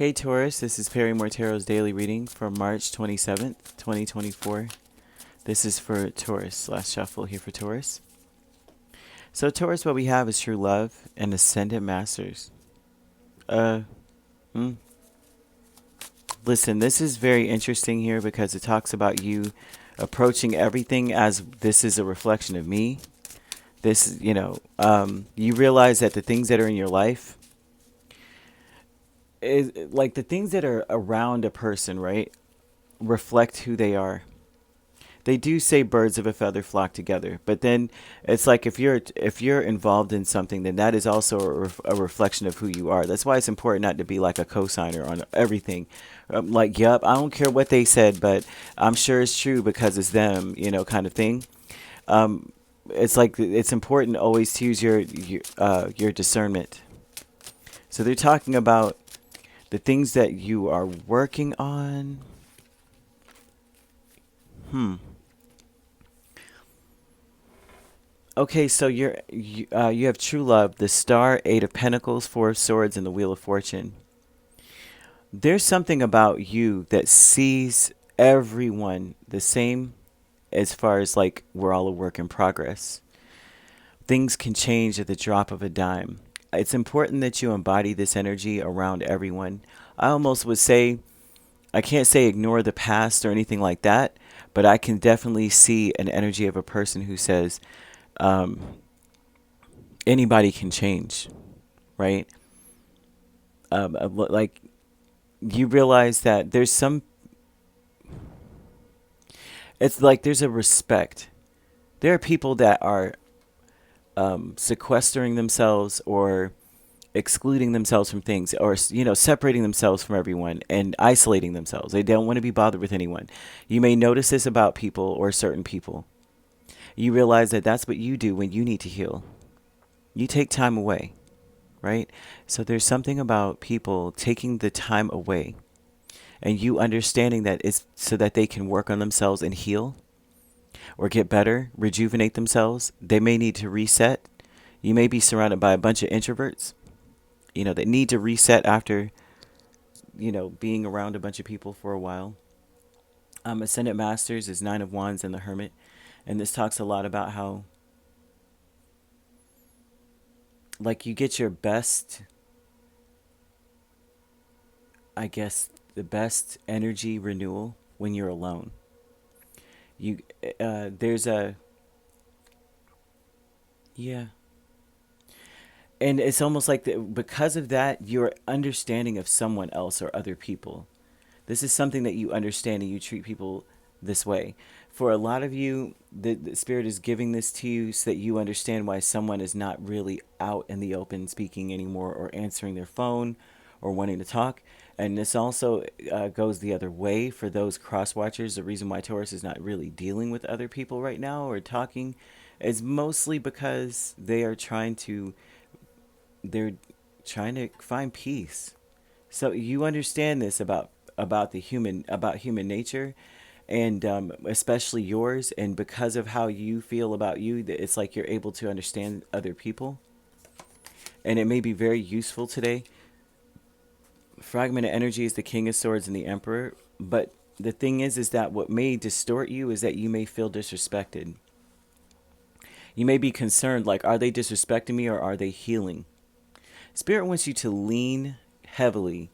Hey Taurus, this is Perrymore Tarot's daily reading for March 27th, 2024. This is for Taurus. Last shuffle here for Taurus. So Taurus, what we have is true love and ascendant masters. Listen, this is very interesting here because it talks about you approaching everything as this is a reflection of me. This, you realize that the things that are in your life is like the things that are around a person, right? Reflect who they are. They do say birds of a feather flock together, but then it's like if you're involved in something, then that is also a reflection of who you are. That's why it's important not to be like a cosigner on everything. Like, yup, I don't care what they said, but I'm sure it's true because it's them, kind of thing. It's like it's important always to use your discernment. So they're talking about the things that you are working on. Okay, so you have true love, the Star, Eight of Pentacles, Four of Swords, and the Wheel of Fortune. There's something about you that sees everyone the same as far as like we're all a work in progress. Things can change at the drop of a dime. It's important that you embody this energy around everyone. I almost would say, I can't say ignore the past or anything like that, but I can definitely see an energy of a person who says, anybody can change, right? Like you realize that it's like there's a respect. There are people that are sequestering themselves or excluding themselves from things, or separating themselves from everyone and isolating themselves. They don't want to be bothered with anyone. You may notice this about people or certain people. You realize that that's what you do when you need to heal. You take time away, right? So there's something about people taking the time away and you understanding that it's so that they can work on themselves and heal or get better, rejuvenate themselves. They may need to reset. You may be surrounded by a bunch of introverts, that need to reset after, being around a bunch of people for a while. Ascendant Masters is Nine of Wands and the Hermit. And this talks a lot about how, like, you get your best, I guess, the best energy renewal when you're alone. Yeah. And it's almost like because of that, your understanding of someone else or other people. This is something that you understand and you treat people this way. For a lot of you, the Spirit is giving this to you so that you understand why someone is not really out in the open speaking anymore or answering their phone or wanting to talk. And this also goes the other way for those cross watchers. The reason why Taurus is not really dealing with other people right now or talking is mostly because they're trying to find peace. So you understand this about human nature, and especially yours, and because of how you feel about you, that it's like you're able to understand other people, and it may be very useful today. Fragmented energy is the King of Swords and the Emperor, but the thing is that what may distort you is that you may feel disrespected. You may be concerned, like, are they disrespecting me or are they healing? Spirit wants you to lean heavily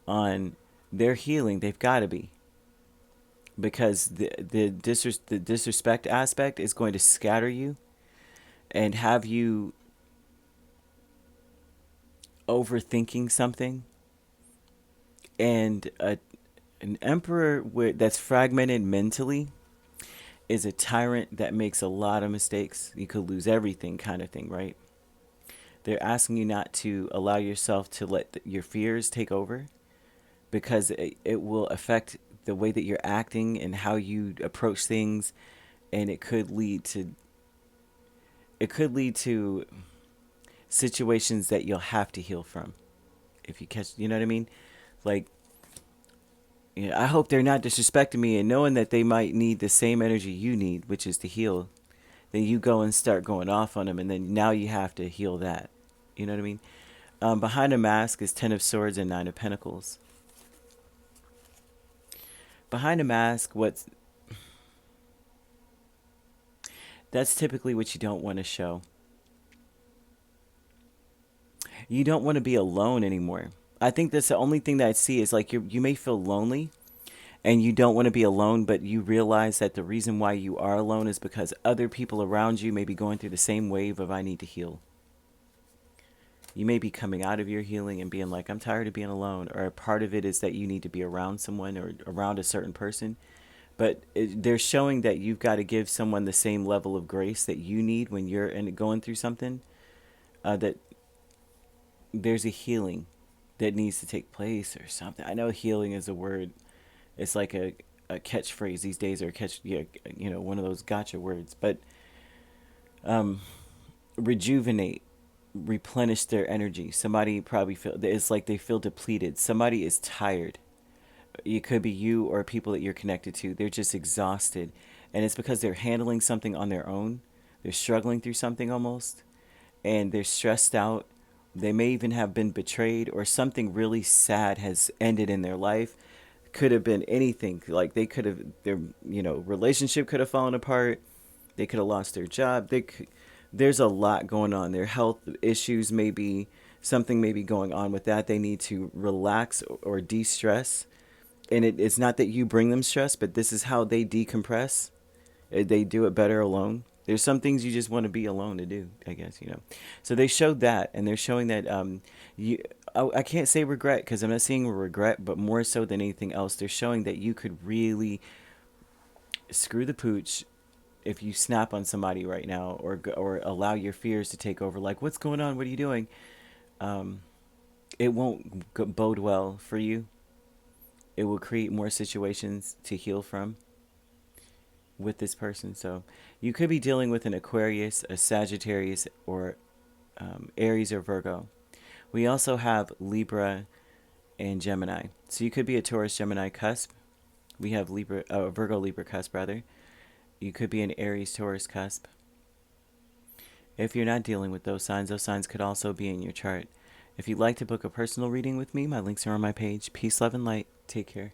on their healing. They've got to be. Because the disrespect aspect is going to scatter you and have you overthinking something. And an emperor that's fragmented mentally is a tyrant that makes a lot of mistakes. You could lose everything kind of thing, right? They're asking you not to allow yourself to let your fears take over, because it will affect the way that you're acting and how you approach things, and it could lead to situations that you'll have to heal from. If you catch, you know what I mean? Like, I hope they're not disrespecting me, and knowing that they might need the same energy you need, which is to heal. Then you go and start going off on them, and then now you have to heal that. You know what I mean? Behind a mask is Ten of Swords and Nine of Pentacles. Behind a mask, that's typically what you don't want to show. You don't want to be alone anymore. I think that's the only thing that I see is like you may feel lonely and you don't want to be alone, but you realize that the reason why you are alone is because other people around you may be going through the same wave of I need to heal. You may be coming out of your healing and being like, I'm tired of being alone. Or a part of it is that you need to be around someone or around a certain person. But they're showing that you've got to give someone the same level of grace that you need when you're going through something. That there's a healing that needs to take place or something. I know healing is a word. It's like a catchphrase these days, or one of those gotcha words. But rejuvenate, replenish their energy. Somebody probably it's like they feel depleted. Somebody is tired. It could be you or people that you're connected to. They're just exhausted, and it's because they're handling something on their own. They're struggling through something almost, and they're stressed out. They may even have been betrayed, or something really sad has ended in their life. Could have been anything. Like their relationship could have fallen apart. They could have lost their job. There's a lot going on. Their health issues something may be going on with that. They need to relax or de-stress. And it's not that you bring them stress, but this is how they decompress. They do it better alone. There's some things you just want to be alone to do, I guess, So they showed that, and they're showing that I can't say regret because I'm not seeing regret, but more so than anything else, they're showing that you could really screw the pooch if you snap on somebody right now, or allow your fears to take over. Like, what's going on? What are you doing? It won't bode well for you. It will create more situations to heal from with this person. So you could be dealing with an Aquarius, a Sagittarius, or Aries or Virgo. We also have Libra and Gemini. So you could be a Taurus Gemini cusp. We have Virgo Libra cusp rather. You could be an Aries Taurus cusp. If you're not dealing with those signs could also be in your chart. If you'd like to book a personal reading with me, my links are on my page. Peace, love, and light. Take care.